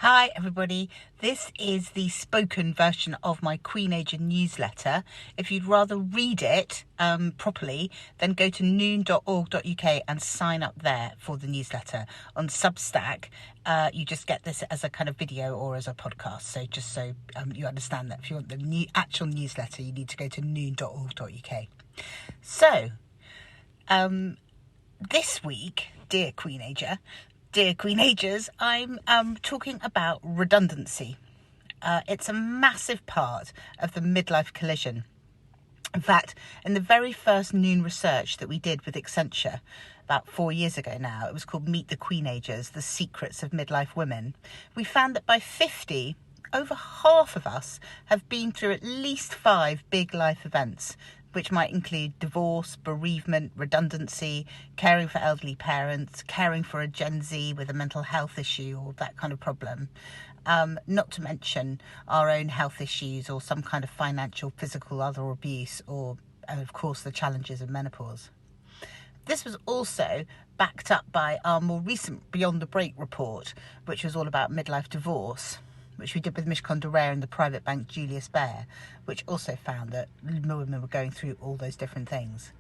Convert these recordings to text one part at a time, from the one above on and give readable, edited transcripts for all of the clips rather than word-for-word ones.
Hi everybody, this is the spoken version of my Queenager newsletter. If you'd rather read it properly, then go to noon.org.uk and sign up there for the newsletter. On Substack, you just get this as a kind of video or as a podcast. So just so you understand that if you want the actual newsletter, you need to go to noon.org.uk. So, this week, dear Queenagers, I'm talking about redundancy. It's a massive part of the midlife collision. In fact, in the very first Noon research that we did with Accenture about 4 years ago now, it was called Meet the Queenagers, The Secrets of Midlife Women. We found that by 50, over half of us have been through at least 5 big life events, which might include divorce, bereavement, redundancy, caring for elderly parents, caring for a Gen Z with a mental health issue or that kind of problem. Not to mention our own health issues or some kind of financial, physical, other abuse, or, of course, the challenges of menopause. This was also backed up by our more recent Beyond the Break report, which was all about midlife divorce, which we did with Mishcon Durare and the private bank Julius Baer, which also found that women were going through all those different things.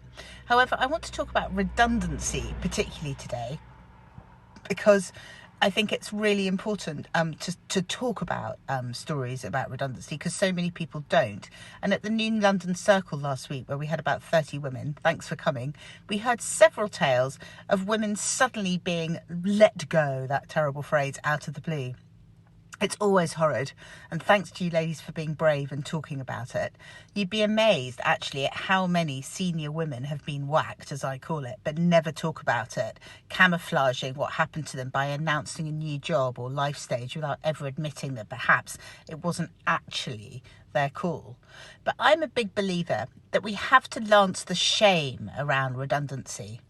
However, I want to talk about redundancy particularly today, because I think it's really important to talk about stories about redundancy, because so many people don't. And at the Noon London Circle last week, where we had about 30 women, thanks for coming, we heard several tales of women suddenly being let go, that terrible phrase, out of the blue. It's always horrid, and thanks to you ladies for being brave and talking about it. You'd be amazed, actually, at how many senior women have been whacked, as I call it, but never talk about it, camouflaging what happened to them by announcing a new job or life stage without ever admitting that perhaps it wasn't actually their call. But I'm a big believer that we have to lance the shame around redundancy.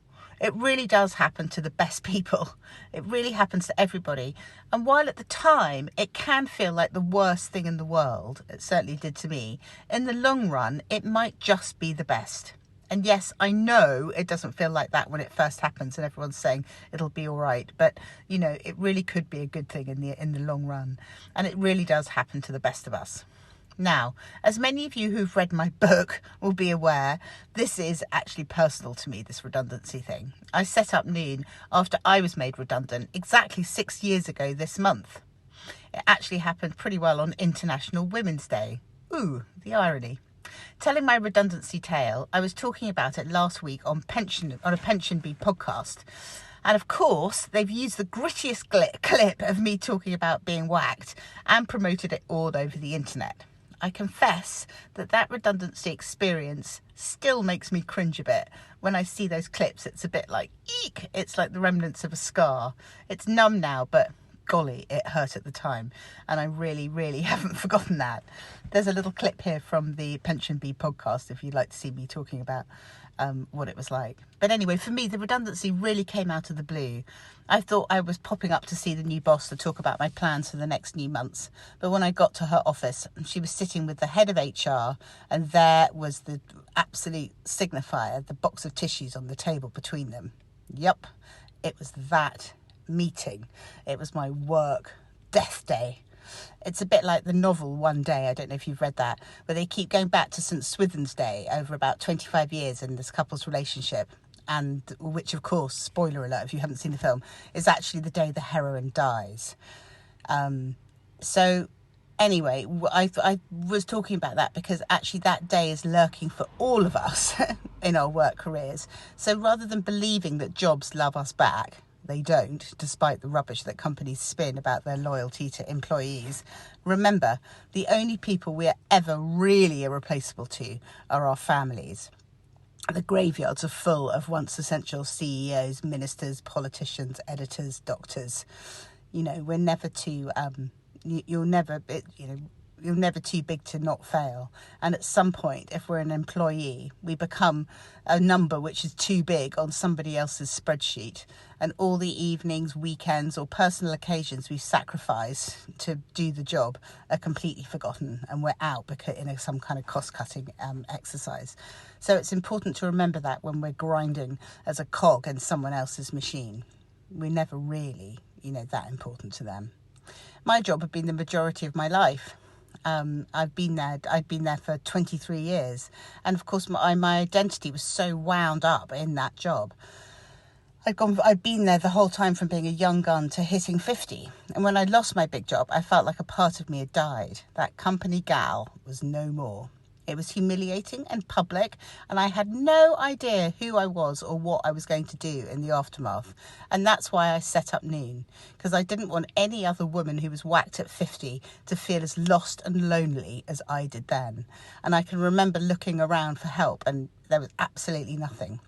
It really does happen to the best people. It really happens to everybody. And while at the time it can feel like the worst thing in the world, it certainly did to me, in the long run, it might just be the best. And yes, I know it doesn't feel like that when it first happens and everyone's saying it'll be all right. But, you know, it really could be a good thing in the long run. And it really does happen to the best of us. Now, as many of you who've read my book will be aware, this is actually personal to me, this redundancy thing. I set up Noon after I was made redundant exactly 6 years ago this month. It actually happened pretty well on International Women's Day. Ooh, the irony. Telling my redundancy tale, I was talking about it last week on a Pension Bee podcast. And of course, they've used the grittiest clip of me talking about being whacked and promoted it all over the internet. I confess that redundancy experience still makes me cringe a bit. When I see those clips, it's a bit like, eek! It's like the remnants of a scar. It's numb now, but golly, it hurt at the time. And I really, really haven't forgotten that. There's a little clip here from the Pension Bee podcast if you'd like to see me talking about what it was like. But anyway, for me, the redundancy really came out of the blue. I thought I was popping up to see the new boss to talk about my plans for the next new months. But when I got to her office, she was sitting with the head of HR, and there was the absolute signifier, the box of tissues on the table between them. Yep, it was that meeting. It was my work death day. It's a bit like the novel One Day, I don't know if you've read that, where they keep going back to St. Swithin's Day over about 25 years in this couple's relationship, and which, of course, spoiler alert if you haven't seen the film, is actually the day the heroine dies. So anyway, I was talking about that because actually that day is lurking for all of us in our work careers. So rather than believing that jobs love us back, they don't, despite the rubbish that companies spin about their loyalty to employees. Remember, the only people we are ever really irreplaceable to are our families. The graveyards are full of once essential CEOs, ministers, politicians, editors, doctors. You know, we're never too, you're never too big to not fail. And at some point, if we're an employee, we become a number which is too big on somebody else's spreadsheet. And all the evenings, weekends, or personal occasions we sacrifice to do the job are completely forgotten, and we're out in some kind of cost-cutting exercise. So it's important to remember that when we're grinding as a cog in someone else's machine. We're never really, that important to them. My job had been the majority of my life. I'd been there for 23 years. And of course, my identity was so wound up in that job. I'd been there the whole time from being a young gun to hitting 50. And when I lost my big job, I felt like a part of me had died. That company gal was no more. It was humiliating and public, and I had no idea who I was or what I was going to do in the aftermath. And that's why I set up Noon, because I didn't want any other woman who was whacked at 50 to feel as lost and lonely as I did then. And I can remember looking around for help, and there was absolutely nothing.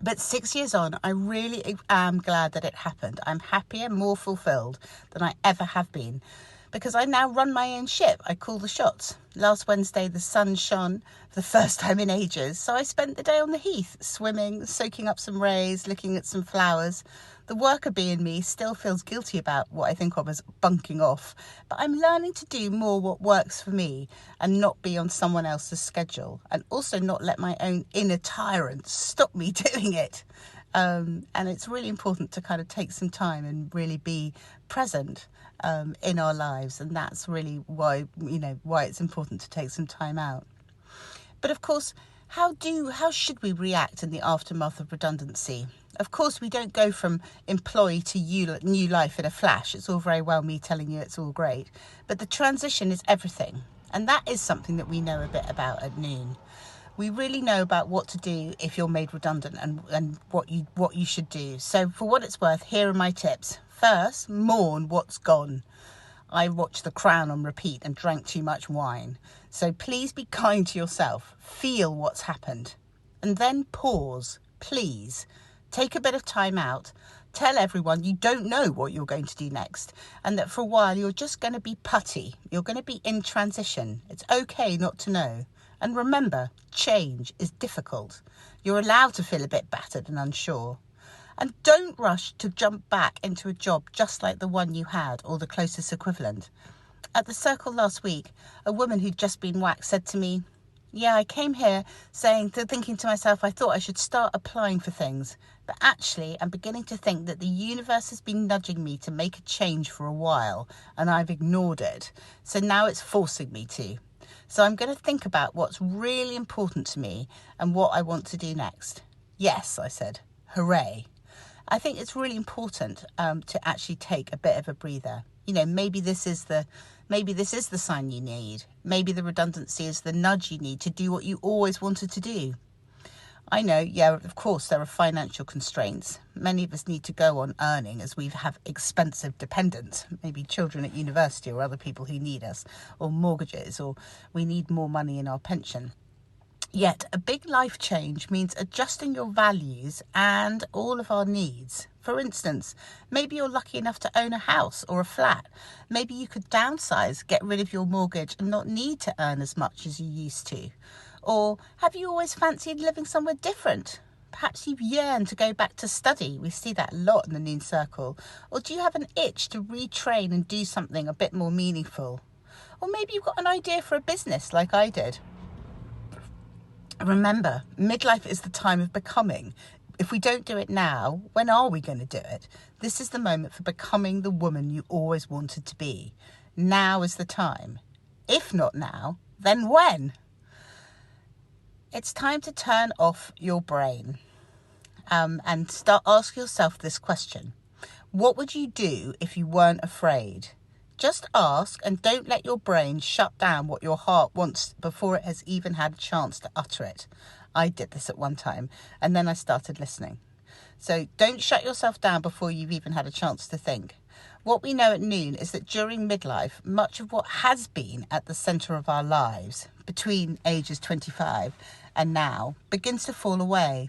But 6 years on, I really am glad that it happened. I'm happier, more fulfilled than I ever have been, because I now run my own ship. I call the shots. Last Wednesday, the sun shone for the first time in ages, so I spent the day on the heath, swimming, soaking up some rays, looking at some flowers. The worker bee in me still feels guilty about what I think of as bunking off, but I'm learning to do more what works for me and not be on someone else's schedule, and also not let my own inner tyrant stop me doing it. And it's really important to kind of take some time and really be present in our lives, and that's really why it's important to take some time out. But of course, how should we react in the aftermath of redundancy? Of course, we don't go from employee to new life in a flash. It's all very well me telling you it's all great, but the transition is everything, and that is something that we know a bit about at Noon. We really know about what to do if you're made redundant and what you should do. So for what it's worth, here are my tips. First, mourn what's gone. I watched The Crown on repeat and drank too much wine. So please be kind to yourself. Feel what's happened. And then pause, please. Take a bit of time out. Tell everyone you don't know what you're going to do next, and that for a while you're just going to be putty. You're going to be in transition. It's okay not to know. And remember, change is difficult. You're allowed to feel a bit battered and unsure. And don't rush to jump back into a job just like the one you had or the closest equivalent. At the circle last week, a woman who'd just been whacked said to me, "Yeah, I came here thinking to myself, I thought I should start applying for things. But actually, I'm beginning to think that the universe has been nudging me to make a change for a while, and I've ignored it. So now it's forcing me to. So I'm going to think about what's really important to me and what I want to do next." "Yes," I said. "Hooray." I think it's really important to actually take a bit of a breather. Maybe this is the sign you need. Maybe the redundancy is the nudge you need to do what you always wanted to do. I know, of course, there are financial constraints. Many of us need to go on earning as we have expensive dependents, maybe children at university or other people who need us, or mortgages, or we need more money in our pension. Yet a big life change means adjusting your values and all of our needs. For instance, maybe you're lucky enough to own a house or a flat. Maybe you could downsize, get rid of your mortgage and not need to earn as much as you used to. Or have you always fancied living somewhere different? Perhaps you've yearned to go back to study. We see that a lot in the Noon Circle. Or do you have an itch to retrain and do something a bit more meaningful? Or maybe you've got an idea for a business like I did. Remember, midlife is the time of becoming. If we don't do it now, when are we going to do it? This is the moment for becoming the woman you always wanted to be. Now is the time. If not now, then when? It's time to turn off your brain and start ask yourself this question. What would you do if you weren't afraid? Just ask, and don't let your brain shut down what your heart wants before it has even had a chance to utter it. I did this at one time, and then I started listening. So don't shut yourself down before you've even had a chance to think. What we know at Noon is that during midlife, much of what has been at the centre of our lives, between ages 25 and now, begins to fall away.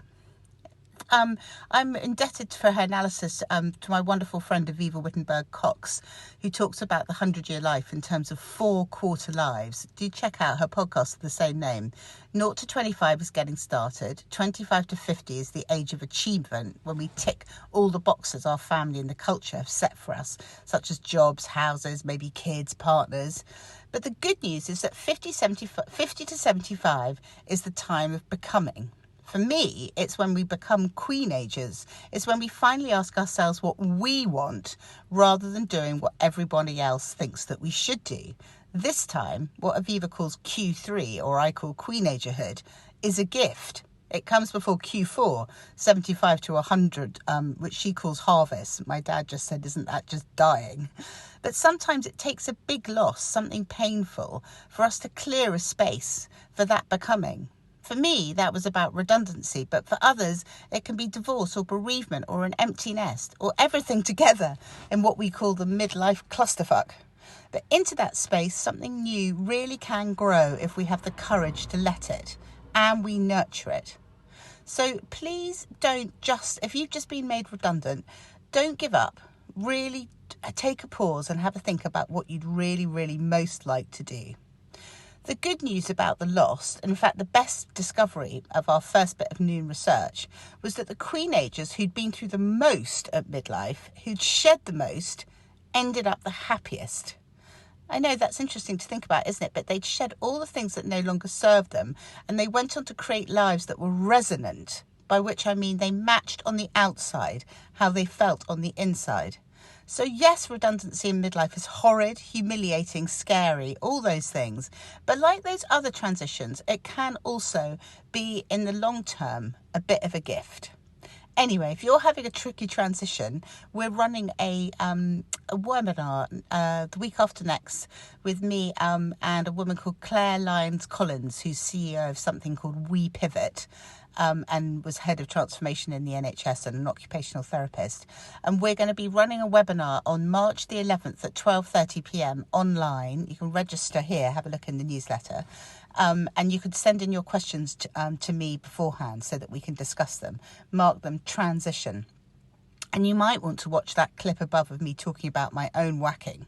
I'm indebted for her analysis to my wonderful friend Aviva Wittenberg-Cox, who talks about the 100-year life in terms of 4 quarter lives. Do check out her podcast with the same name. 0 to 25 is getting started. 25 to 50 is the age of achievement, when we tick all the boxes our family and the culture have set for us, such as jobs, houses, maybe kids, partners. But the good news is that 50 to 75 is the time of becoming. For me, it's when we become Queenagers. It's when we finally ask ourselves what we want rather than doing what everybody else thinks that we should do. This time, what Aviva calls Q3, or I call Queenagerhood, is a gift. It comes before Q4, 75 to 100, which she calls harvest. My dad just said, isn't that just dying? But sometimes it takes a big loss, something painful, for us to clear a space for that becoming. For me, that was about redundancy, but for others, it can be divorce or bereavement or an empty nest or everything together in what we call the midlife clusterfuck. But into that space, something new really can grow if we have the courage to let it and we nurture it. So please don't if you've just been made redundant, don't give up. Really take a pause and have a think about what you'd really, really most like to do. The good news about the lost, in fact, the best discovery of our first bit of Noon research, was that the Queenagers who'd been through the most at midlife, who'd shed the most, ended up the happiest. I know that's interesting to think about, isn't it? But they'd shed all the things that no longer served them, and they went on to create lives that were resonant, by which I mean they matched on the outside how they felt on the inside. So yes, redundancy in midlife is horrid, humiliating, scary, all those things. But like those other transitions, it can also be, in the long term, a bit of a gift. Anyway, if you're having a tricky transition, we're running a webinar the week after next with me and a woman called Claire Lyons-Collins, who's CEO of something called We Pivot. And was head of transformation in the NHS and an occupational therapist. And we're going to be running a webinar on March the 11th at 12:30 p.m. online. You can register here, have a look in the newsletter. And you could send in your questions to me beforehand so that we can discuss them, mark them transition. And you might want to watch that clip above of me talking about my own whacking.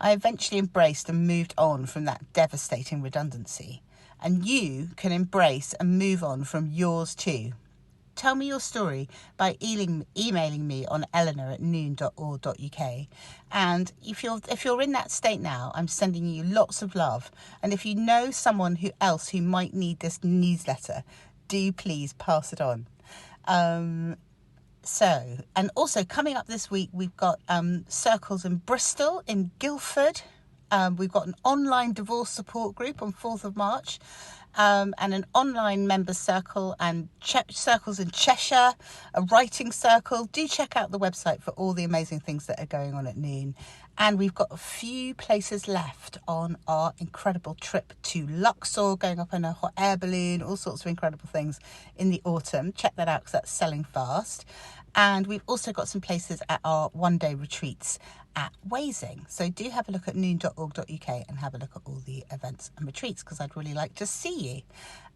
I eventually embraced and moved on from that devastating redundancy. And you can embrace and move on from yours too. Tell me your story by emailing me on eleanor@noon.org.uk. And if you're in that state now, I'm sending you lots of love. And if you know someone else who might need this newsletter, do please pass it on. And also coming up this week, we've got circles in Bristol, in Guildford. We've got an online divorce support group on 4th of March, and an online members circle and circles in Cheshire, a writing circle. Do check out the website for all the amazing things that are going on at Noon. And we've got a few places left on our incredible trip to Luxor, going up in a hot air balloon, all sorts of incredible things in the autumn. Check that out because that's selling fast. And we've also got some places at our one-day retreats at Wasing. So do have a look at noon.org.uk and have a look at all the events and retreats because I'd really like to see you.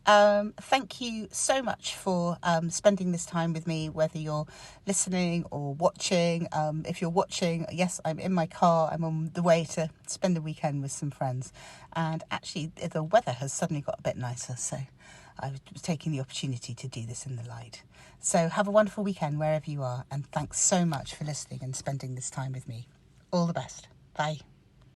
Thank you so much for spending this time with me, whether you're listening or watching. If you're watching, yes, I'm in my car. I'm on the way to spend the weekend with some friends. And actually, the weather has suddenly got a bit nicer, so I was taking the opportunity to do this in the light. So have a wonderful weekend wherever you are, and thanks so much for listening and spending this time with me. All the best. Bye.